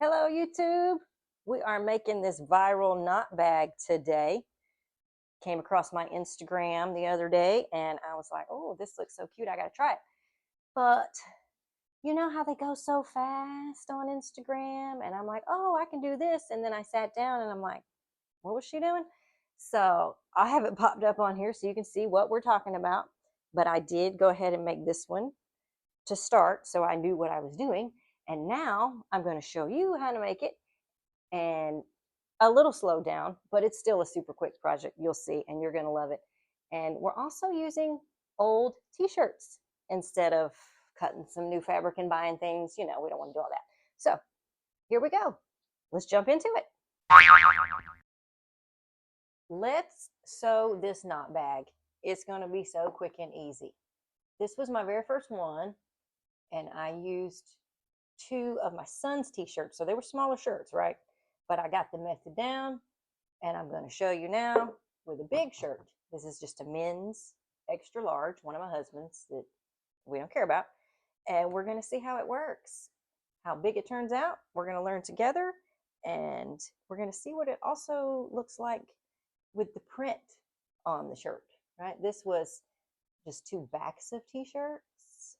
Hello, YouTube. We are making this viral knot bag today. Came across my Instagram the other day and I was like, oh, this looks so cute. I got to try it. But you know how they go so fast on Instagram? And I'm like, oh, I can do this. And then I sat down and I'm like, what was she doing? So I have it popped up on here so you can see what we're talking about. But I did go ahead and make this one to start so I knew what I was doing. And now I'm going to show you how to make it. And a little slowed down, but it's still a super quick project. You'll see, and you're going to love it. And we're also using old t-shirts instead of cutting some new fabric and buying things. You know, we don't want to do all that. So here we go. Let's jump into it. Let's sew this knot bag. It's going to be so quick and easy. This was my very first one, and I used 2 of my son's t-shirts. So they were smaller shirts, right? But I got the method down, and I'm going to show you now with a big shirt. This is just a men's extra large, one of my husband's that we don't care about. And we're going to see how it works, how big it turns out. We're going to learn together, and we're going to see what it also looks like with the print on the shirt, right? This was just 2 backs of t-shirts,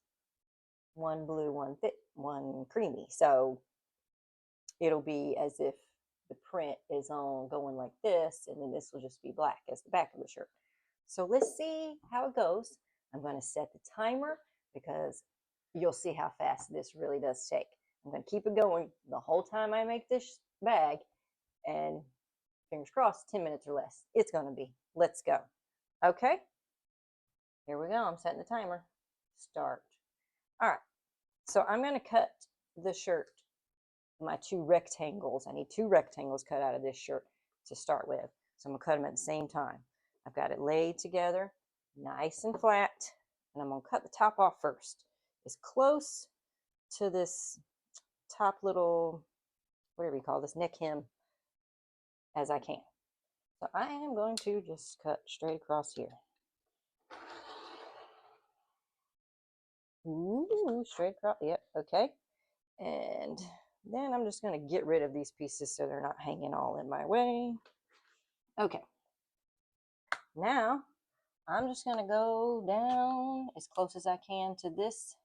one blue, one thick, one creamy. So it'll be as if the print is on going like this, and then this will just be black as the back of the shirt. So let's see how it goes. I'm going to set the timer because you'll see how fast this really does take. I'm going to keep it going the whole time I make this bag, and fingers crossed, 10 minutes or less. It's going to be. Let's go. Okay, here we go. I'm setting the timer. Start. All right, so I'm going to cut the shirt, my 2 rectangles. I need 2 rectangles cut out of this shirt to start with. So I'm going to cut them at the same time. I've got it laid together, nice and flat, and I'm going to cut the top off first, as close to this top little, whatever you call this, neck hem as I can. So I am going to just cut straight across here. Ooh, straight across, yep, okay. And then I'm just going to get rid of these pieces so they're not hanging all in my way. Okay. Now, I'm just going to go down as close as I can to this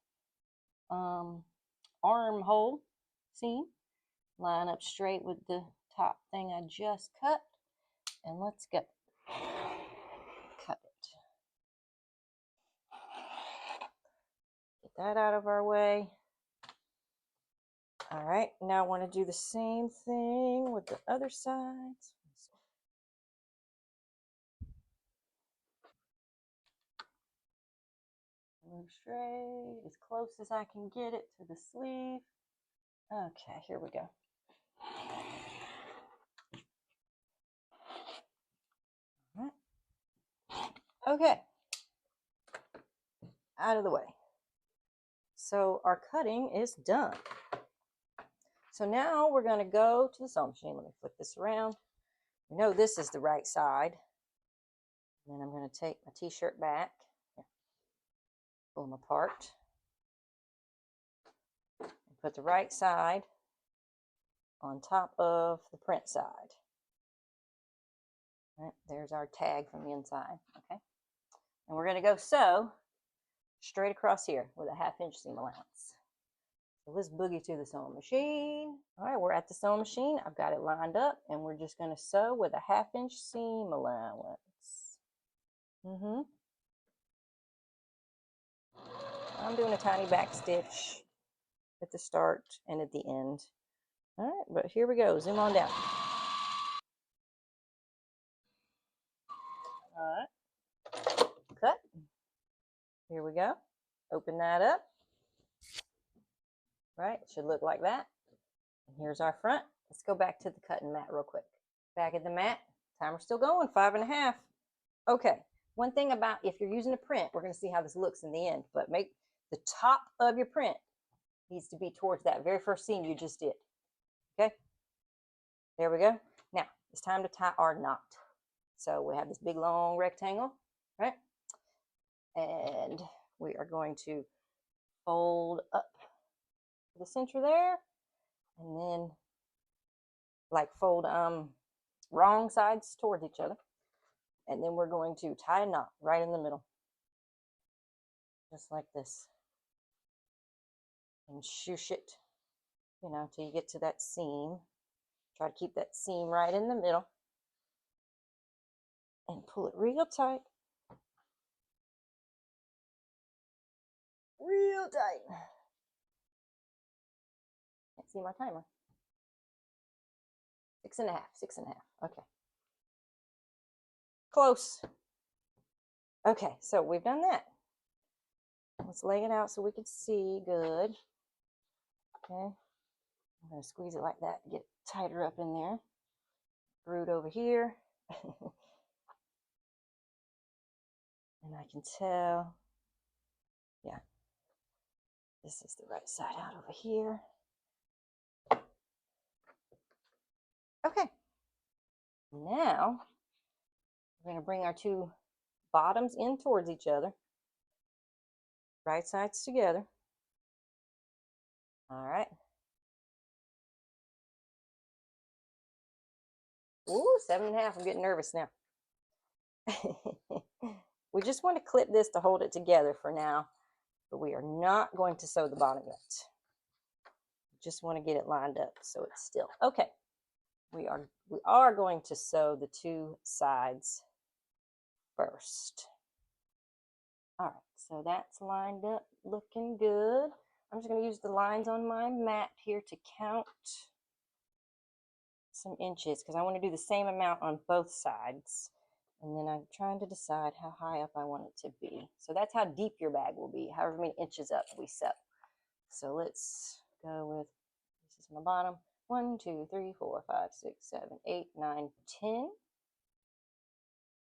armhole seam. Line up straight with the top thing I just cut. And let's go. Cut it. Get that out of our way. All right, now I want to do the same thing with the other side. Move straight as close as I can get it to the sleeve. Okay, here we go. All right. Okay, out of the way. So our cutting is done. So now we're going to go to the sewing machine. Let me flip this around. We know this is the right side. And then I'm going to take my t-shirt back. Here. Pull them apart. And put the right side on top of the print side. All right, there's our tag from the inside. Okay. And we're going to go sew straight across here with a 1/2 inch seam allowance. So let's boogie to the sewing machine. All right, we're at the sewing machine. I've got it lined up, and we're just going to sew with a 1/2 inch seam allowance. I'm doing a tiny back stitch at the start and at the end. All right, but here we go. Zoom on down. All right, cut. Here we go. Open that up. Right, it should look like that. And here's our front. Let's go back to the cutting mat real quick. Back at the mat. Timer's still going, 5.5. Okay, one thing about if you're using a print, we're going to see how this looks in the end, but make the top of your print needs to be towards that very first seam you just did. Okay, there we go. Now, it's time to tie our knot. So we have this big long rectangle, right? And we are going to fold up to the center there, and then like fold wrong sides towards each other. And then we're going to tie a knot right in the middle. Just like this. And shoosh it, you know, till you get to that seam. Try to keep that seam right in the middle. And pull it real tight. Real tight. Can't see my timer. 6.5, 6.5. Okay. Close. Okay, so we've done that. Let's lay it out so we can see good. Okay. I'm going to squeeze it like that to get it tighter up in there. Screw it over here. And I can tell, yeah, this is the right side out over here. Okay. Now, we're going to bring our two bottoms in towards each other. Right sides together. All right. Ooh, 7.5. I'm getting nervous now. We just want to clip this to hold it together for now, but we are not going to sew the bottom yet. Just want to get it lined up so it's still. Okay. We are going to sew the two sides first. All right, so that's lined up, looking good. I'm just going to use the lines on my mat here to count some inches because I want to do the same amount on both sides. And then I'm trying to decide how high up I want it to be. So that's how deep your bag will be, however many inches up we sew. So let's go with, this is my bottom. 1, 2, 3, 4, 5, 6, 7, 8, 9, 10.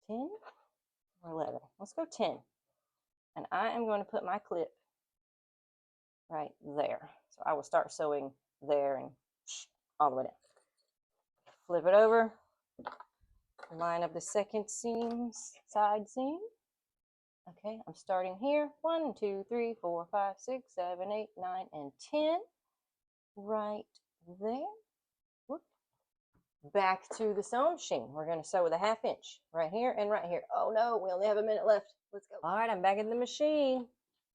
10 or 11. Let's go 10. And I am going to put my clip right there. So I will start sewing there and all the way down. Flip it over. Line up the second seam, side seam. Okay, I'm starting here. 1, 2, 3, 4, 5, 6, 7, 8, 9, and 10. Right there. Whoop. Back to the sewing machine. We're going to sew with a 1/2 inch right here and right here. Oh no, we only have a minute left. Let's go. All right, I'm back in the machine.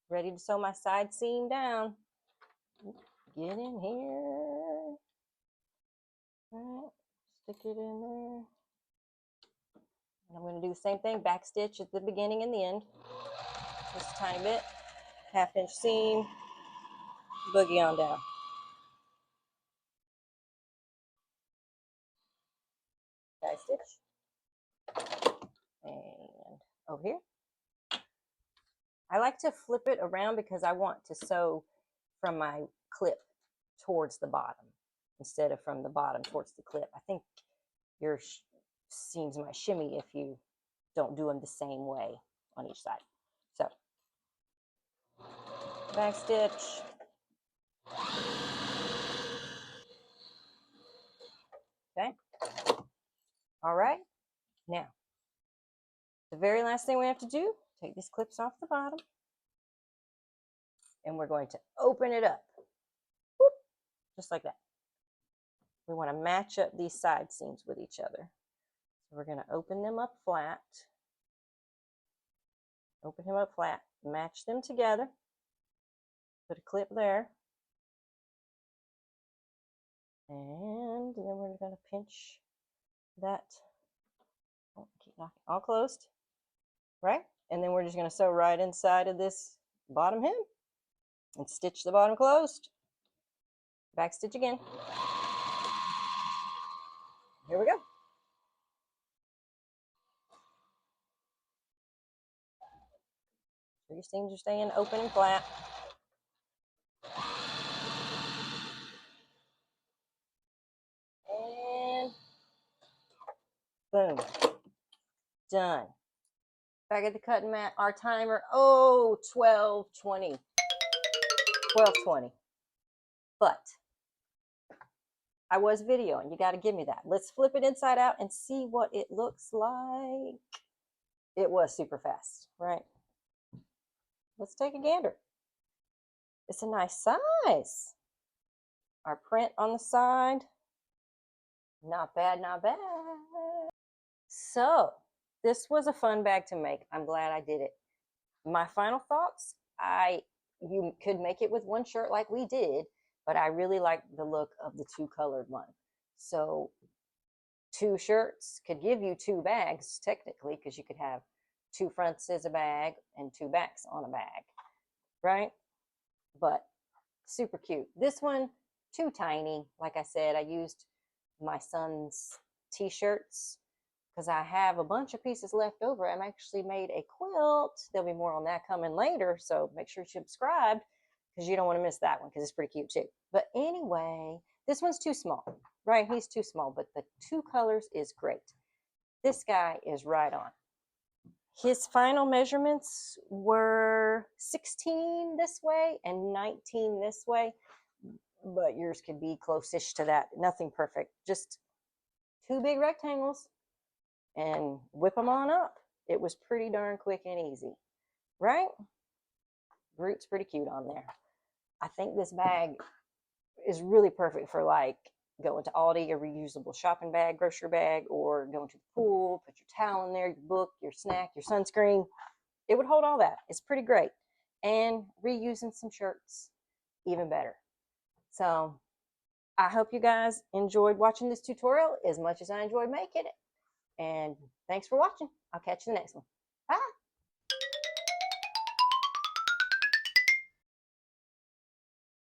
Ready to sew my side seam down. Get in here. All right, stick it in there. And I'm going to do the same thing, back stitch at the beginning and the end. Just a tiny bit. 1/2 inch seam. Boogie on down. Back stitch. And over here. I like to flip it around because I want to sew from my clip towards the bottom instead of from the bottom towards the clip. I think your seams might shimmy if you don't do them the same way on each side. So, back stitch. Okay. All right. Now, the very last thing we have to do, take these clips off the bottom. And we're going to open it up. Whoop, just like that. We want to match up these side seams with each other. So we're going to open them up flat. Open him up flat. Match them together. Put a clip there. And then we're going to pinch that. Oh, keep knocking. All closed. Right? And then we're just going to sew right inside of this bottom hem and stitch the bottom closed. Back stitch again. Here we go. So your seams are staying open and flat. And boom. Done. Back at the cutting mat, our timer, 12:20. 12:20. But I was videoing. You got to give me that. Let's flip it inside out and see what it looks like. It was super fast, right? Let's take a gander. It's a nice size. Our print on the side. Not bad, not bad. So this was a fun bag to make. I'm glad I did it. My final thoughts, you could make it with one shirt like we did, but I really like the look of the two colored one. So two shirts could give you two bags technically, because you could have two fronts as a bag and two backs on a bag, right? But super cute. This one, too tiny. Like I said, I used my son's t-shirts because I have a bunch of pieces left over. I actually made a quilt. There'll be more on that coming later, so make sure you subscribe because you don't want to miss that one because it's pretty cute too. But anyway, this one's too small, right? He's too small, but the two colors is great. This guy is right on. His final measurements were 16 this way and 19 this way, but yours could be close-ish to that. Nothing perfect, just two big rectangles and whip them on up. It was pretty darn quick and easy, right? Groot's pretty cute on there. I think this bag is really perfect for like going to Aldi, a reusable shopping bag, grocery bag, or going to the pool, put your towel in there, your book, your snack, your sunscreen. It would hold all that. It's pretty great. And reusing some shirts, even better. So I hope you guys enjoyed watching this tutorial as much as I enjoyed making it. And thanks for watching. I'll catch you in the next one. Bye.